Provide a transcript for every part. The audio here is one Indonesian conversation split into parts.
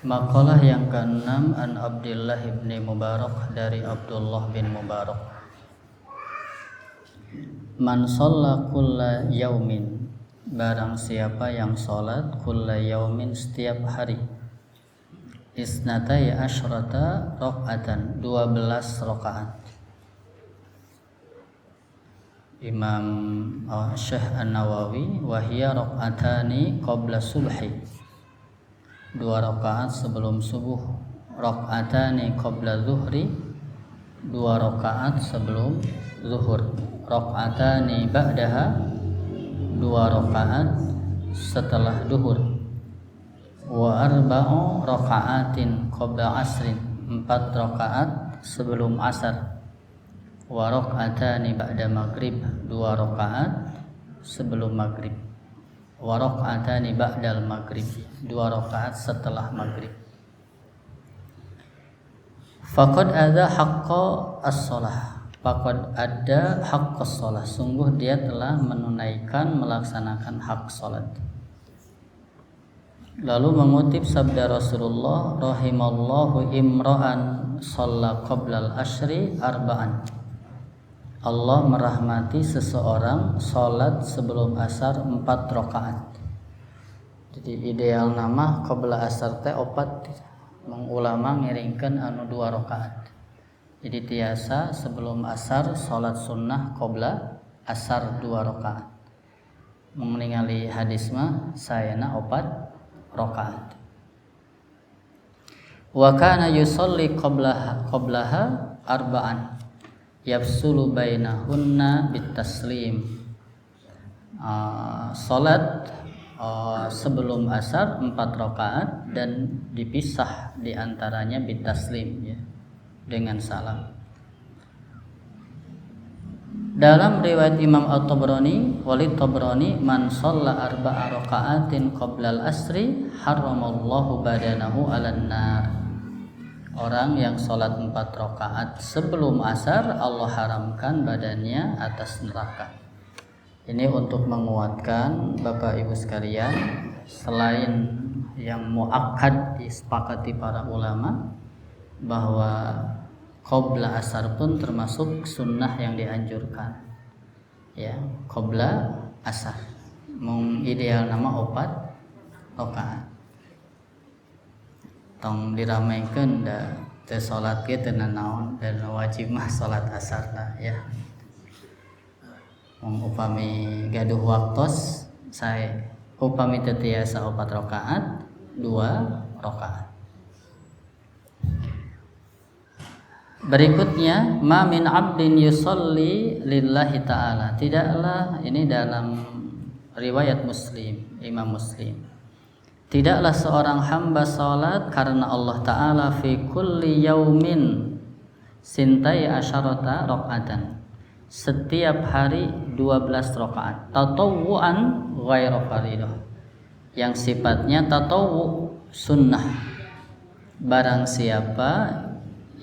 Makalah yang ke-6 an Abdullah bin Mubarak, dari Abdullah bin Mubarak. Man shalla kulla yaumin, barang siapa yang salat kulla yaumin, setiap hari, isnatai asyrata rakaatan, 12 rakaat. Imam Syekh An-Nawawi, wahia rakaatani qabla subhi, 2 rakaat sebelum subuh, rakaatani qabla zuhri, 2 rakaat sebelum zuhur, rakaatani ba'daha, 2 rakaat setelah duhur, wa arba'u rakaatin qabla asrin, 4 rakaat sebelum asar, wa rakaatani ba'da maghrib, 2 rakaat sebelum maghrib, wa rakaatani ba'dal maghrib, 2 rakaat setelah maghrib. Faqad ada haqqa as-shalah, faqad ada haqqa as-shalah, sungguh dia telah menunaikan, melaksanakan hak salat. Lalu mengutip sabda Rasulullah, rahimallahu imra'an shalla qablal asyri arba'an, Allah merahmati seseorang salat sebelum asar 4 rakaat. Jadi ideal nama qabla asar teh 4, mengulama ngiringkeun anu 2 rakaat. Jadi tiasa sebelum asar salat sunnah qabla asar 2 rakaat. Mengingali hadis mah sayana 4 rakaat. Wa kana yusolli qablaha arba'an, yafsulu bainahunna bitaslim. Salat sebelum asar 4 rakaat dan dipisah diantaranya bitaslim, ya, dengan salam. Dalam riwayat Imam At-Tabrani, Walid Tabrani, man shalla arba'a raka'atin qablal asri haramallahu badanahu 'alan nar. Orang yang sholat 4 rakaat sebelum asar, Allah haramkan badannya atas neraka. Ini untuk menguatkan Bapak Ibu sekalian, selain yang muakkad disepakati para ulama bahwa qabla asar pun termasuk sunnah yang dianjurkan, ya, qabla asar. Ideal nama 4 rakaat. Tong diramaikan da teu salat ge teu naon, dan wajib mah salat asar lah, ya. Upami gaduh waktos sae, upami teu tiasa 4 rakaat, 2 rakaat. Berikutnya, ma min 'abdin yusolli lillahi ta'ala, tidaklah, ini dalam riwayat Muslim, Imam Muslim, tidaklah seorang hamba salat karena Allah Ta'ala fi kulli yaumin sintai asyarata rakaatan, setiap hari 12 rakaat, tatawuan ghairu faridah, yang sifatnya tatawu, sunnah. Barang siapa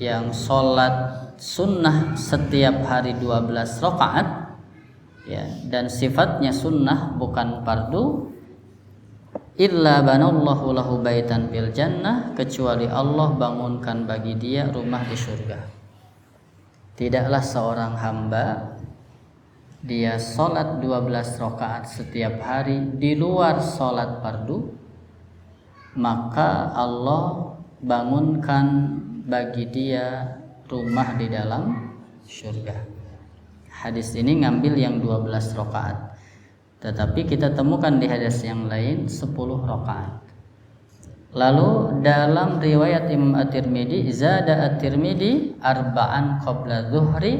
yang salat sunnah setiap hari 12 rakaat, ya, dan sifatnya sunnah bukan fardu, illa banallahu lahu baitan fil jannah, kecuali Allah bangunkan bagi dia rumah di surga. Tidaklah seorang hamba dia salat 12 rakaat setiap hari di luar salat fardu, maka Allah bangunkan bagi dia rumah di dalam surga. Hadis ini ngambil yang 12 rakaat. Tetapi kita temukan di hadis yang lain 10 rakaat. Lalu dalam riwayat Imam At-Tirmidzi, zada At-Tirmidzi arba'an qabla zuhri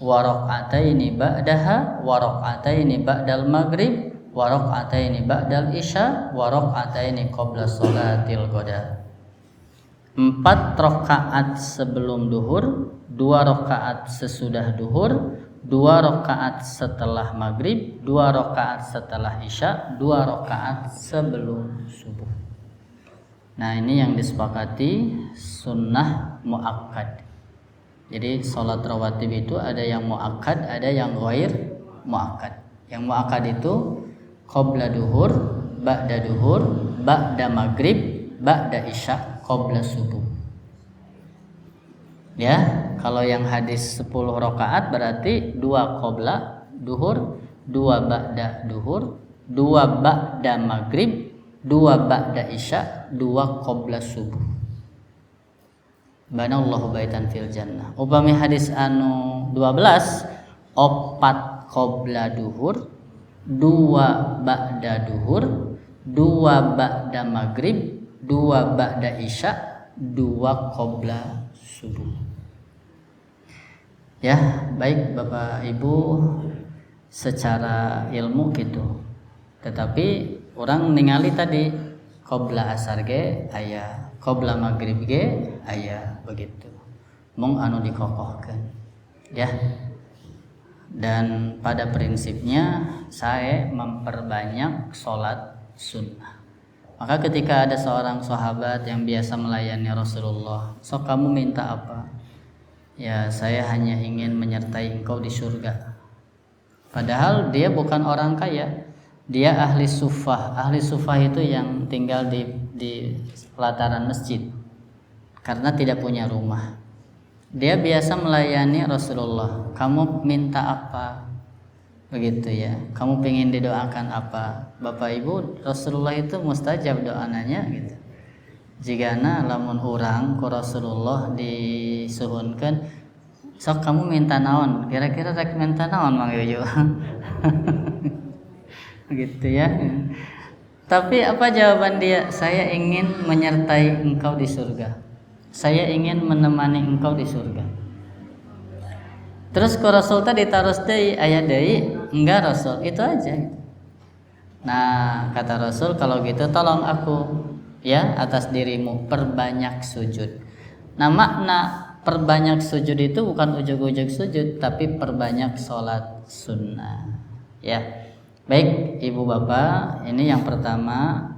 wa raka'ataini ba'daha wa raka'ataini ba'dal maghrib wa raka'ataini ba'dal isya wa raka'ataini qabla sholatil ghada. 4 rakaat sebelum duhur, 2 rakaat sesudah duhur, 2 rakaat setelah maghrib, 2 rakaat setelah isya, 2 rakaat sebelum subuh. Nah, ini yang disepakati sunnah muakkad. Jadi sholat rawatib itu ada yang muakkad, ada yang ghair muakkad. Yang muakkad itu qabla duhur, ba'da maghrib, ba'da isya, qabla subuh. Ya, kalau yang hadis 10 rakaat berarti 2 qabla duhur, 2 ba'da duhur, 2 ba'da maghrib, 2 ba'da isya, 2 qabla subuh. Banallahu baitan fil jannah. Upami hadis anu 12 4 qabla duhur, 2 ba'da duhur, 2 ba'da maghrib, 2 ba'da isya, 2 qabla subuh. Ya, baik Bapak Ibu, secara ilmu gitu. Tetapi orang ningali tadi qabla asar ge aya, qabla maghrib ge aya begitu. Mung anu dikokohkeun. Ya. Dan pada prinsipnya saya memperbanyak sholat sunnah. Maka ketika ada seorang sahabat yang biasa melayani Rasulullah, "Sok kamu minta apa?" "Ya, saya hanya ingin menyertai engkau di surga." Padahal dia bukan orang kaya, dia ahli sufah. Ahli sufah itu yang tinggal di pelataran masjid karena tidak punya rumah. Dia biasa melayani Rasulullah. "Kamu minta apa?" Begitu ya. "Kamu pengen didoakan apa?" Bapak Ibu, Rasulullah itu mustajab doananya gitu. Jigana lamun urang ku Rasulullah disuhunkeun, "Sok kamu minta naon?" Kira-kira rek minta naon Mang Yoyo? Gitu ya. Tapi apa jawaban dia? "Saya ingin menyertai engkau di surga. Saya ingin menemani engkau di surga." Terus ku Rasul tadi taros deui, aya deui? "Enggak Rasul, itu aja." Nah, kata Rasul, "Kalau gitu tolong aku ya atas dirimu perbanyak sujud." Nah, makna perbanyak sujud itu bukan ujug-ujug sujud, tapi perbanyak sholat sunnah. Ya, baik Ibu Bapak, ini yang pertama,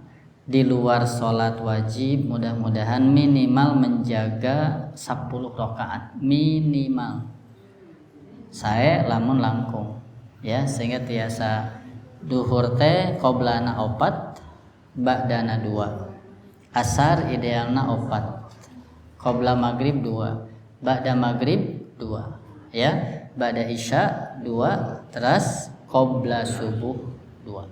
di luar sholat wajib mudah-mudahan minimal menjaga 10 rakaat minimal. Saya lamun langkung, ya, sehingga tiasa duhur teh qoblana 4, ba'dana 2. Asar idealna 4, qobla maghrib 2, ba'da maghrib 2, ya, ba'da isya 2, terus qobla subuh 2.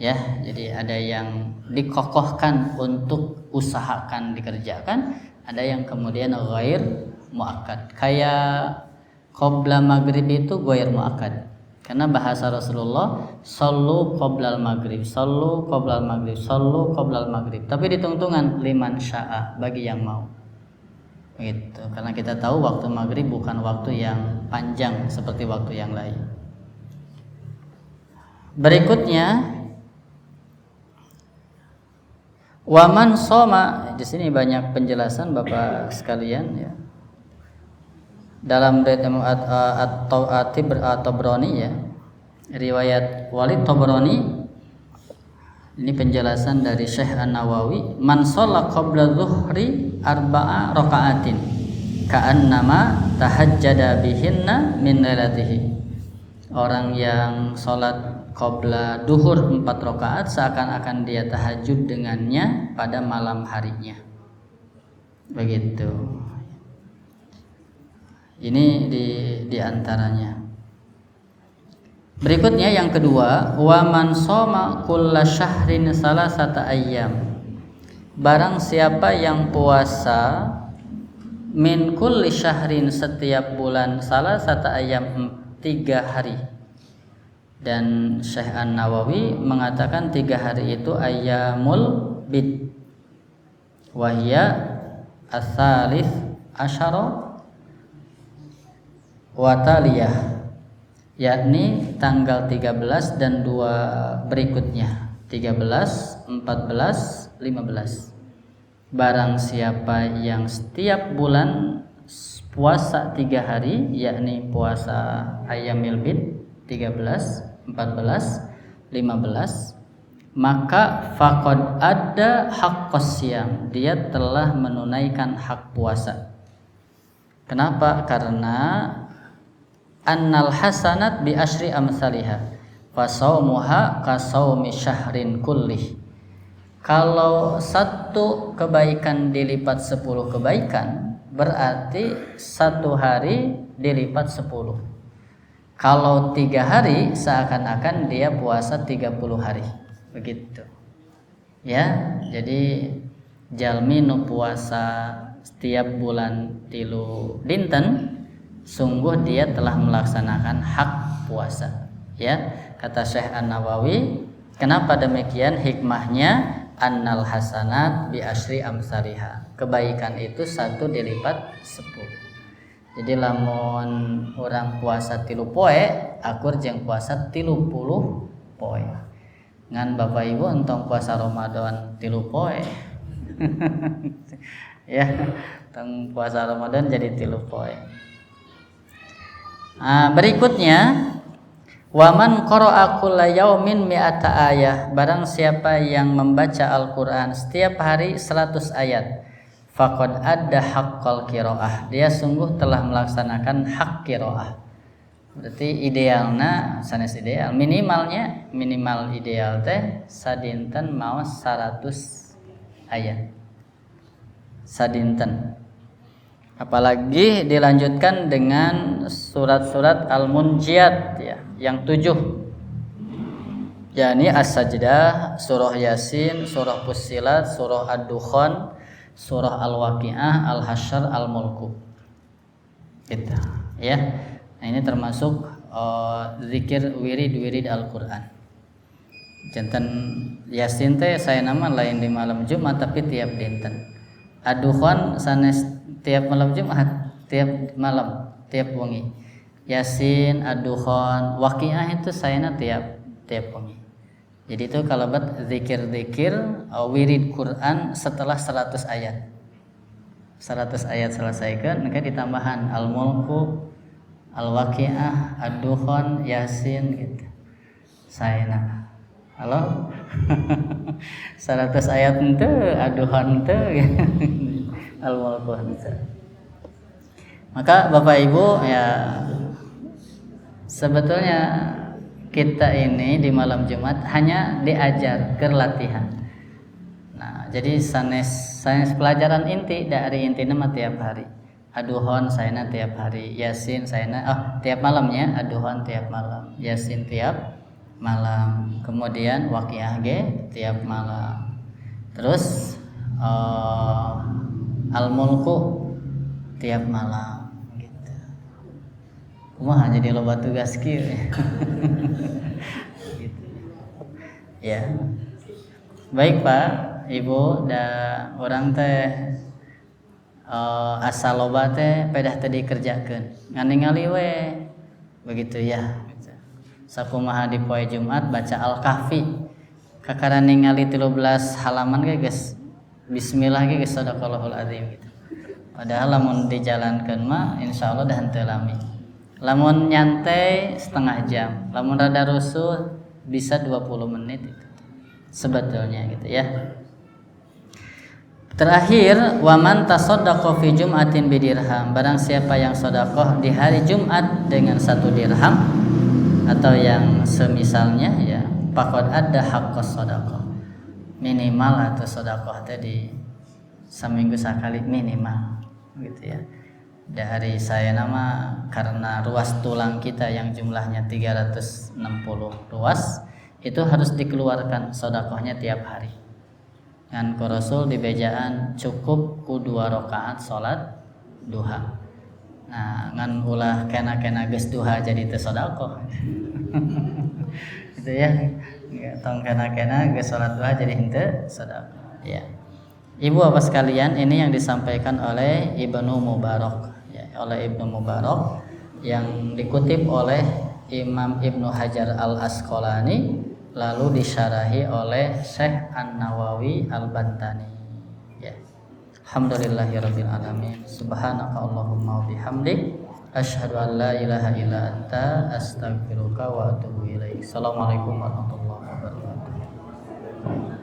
Ya, jadi ada yang dikokohkan untuk usahakan dikerjakan, ada yang kemudian ghair muakkad. Kayak qobla maghrib itu ghair muakkad. Karena bahasa Rasulullah, "Shallu qoblal maghrib, shallu qoblal maghrib, shallu qoblal maghrib." Tapi ditungtungan liman syaa, bagi yang mau. Gitu. Karena kita tahu waktu maghrib bukan waktu yang panjang seperti waktu yang lain. Berikutnya, waman soma, di sini banyak penjelasan Bapak sekalian ya. Dalam riwayat At-Tabrani ya, riwayat Walid Tabrani, ini penjelasan dari Syekh An-Nawawi, "Man shalla qabla dhuhri 4 raka'atin ka'annama tahajjada bihinna min lailatihi." Orang yang sholat qabla duhur 4 rakaat seakan-akan dia tahajud dengannya pada malam harinya. Begitu. Ini di antaranya. Berikutnya yang kedua, wa man shoma kulla syahrin salasata ayyam. Barang siapa yang puasa min kulli syahrin setiap bulan salasata ayyam 3 hari. Dan Syekh An-Nawawi mengatakan 3 hari itu ayyamul bid. Wahya as-salis asyara wataliyah, yakni tanggal 13 dan 2 berikutnya, 13, 14, 15. Barang siapa yang setiap bulan puasa 3 hari, yakni puasa ayyamil bid 13, 14, 15, maka faqad ada haqqas siyam, dia telah menunaikan hak puasa. Kenapa? Karena annal hasanat bi asyri amsalihha fa shaumuha ka shaumi syahrin kullih. Kalau satu kebaikan dilipat 10 kebaikan, berarti satu hari dilipat 10. Kalau 3 hari, seakan-akan dia puasa 30 hari. Begitu. Ya, jadi jalmi nu puasa setiap bulan 3 dinten, sungguh dia telah melaksanakan hak puasa. Ya, kata Syekh An-Nawawi, kenapa demikian? Hikmahnya annal hasanat bi asyri amsaliha. Kebaikan itu 1 dilipat 10. Jadi lamun orang puasa 3 poe, akur jeung puasa 30 poe. Ngan Bapak Ibu entong puasa Ramadan 3 poe. Ya, entong puasa Ramadan jadi 3 poe. Berikutnya, waman qara'a kulla yaumin mi'ata ayah, barang siapa yang membaca Al-Qur'an setiap hari 100 ayat, faqad adda haqqal qiraah, dia sungguh telah melaksanakan hak qiraah. Berarti idealna sanes ideal, minimal ideal teh sadinten maos 100 ayat. Sadinten. Apalagi dilanjutkan dengan surat-surat Al-Munjiat ya, yang 7. yakni As-Sajdah, surah Yasin, surah Fussilat, surah Ad-Dukhan, surah Al-Waqiah, Al-Hasyr, Al-Mulku. Gitu. Ya. Nah, ini termasuk zikir wirid Al-Qur'an. Janten Yasin teh saya nama lain di malam Jumat tapi tiap dinten. Ad-Dukhan sanes tiap malam Jumat, tiap malam, tiap wengi. Yasin, Ad-Dukhan, Waqiah itu sayana tiap wengi. Jadi itu kalau buat zikir-zikir wirid Quran setelah 100 ayat. 100 ayat selesaikan, maka ditambahan Al-Mulku, Al-Waqiah, Ad-Dukhan, Yasin gitu. Sayana. Halo? 100 ayat itu, Ad-Dukhan itu, Al-Mulku itu. Maka Bapak Ibu ya, sebetulnya kita ini di malam Jumat hanya diajar ke latihan. Nah, jadi sanes pelajaran inti dari inti nama tiap hari. Ad-Dukhan sayana tiap hari, Yasin sayana tiap malamnya, Ad-Dukhan tiap malam, Yasin tiap malam, kemudian Waqiah ge tiap malam. Terus Al-Mulku tiap malam. Kumaha jadi loba tugas kieu. Gitu. Ya. Baik Pak, Ibu da urang teh asal loba teh pedah teh dikerjakeun. Ngan ningali we. Begitu ya. Sakumaha di poe Jumat baca Al-Kahfi. Kakara ningali 13 halaman ge geus bismillah ge geus sadaqallahul azim gitu. Padahal lamun dijalankeun mah insyaallah dah henteu lami. Lamun nyantai setengah jam, lamun rada rusuh bisa 20 menit itu. Sebetulnya gitu ya. Terakhir, waman tasaddaqa fi jum'atin bidirham, barang siapa yang sedekah di hari Jumat dengan 1 dirham atau yang semisalnya ya, faqad adda haqqas sedekah. Minimal atau sedekah tadi seminggu sekali minimal gitu ya. Dari saya nama karena ruas tulang kita yang jumlahnya 360 ruas itu harus dikeluarkan sedekahnya tiap hari. Ngan ku Rasul di bejaan cukup ku 2 rakaat salat duha. Nah, ngan ulah kena geus duha jadi teu sedekah. Gitu ya. Tong kena geus salat duha jadi henteu sedekah. Ya. Ibu bapak sekalian, ini yang disampaikan oleh Ibnu Mubarak. Oleh Ibnu Mubarak yang dikutip oleh Imam Ibnu Hajar Al-Asqalani lalu disyarahi oleh Syekh An-Nawawi Al-Bantani ya. Alhamdulillahirabbil alamin. Subhanaka Allahumma wa bihamdik asyhadu an la ilaha illa anta astaghfiruka wa atubu ilaik. Assalamualaikum warahmatullahi wabarakatuh.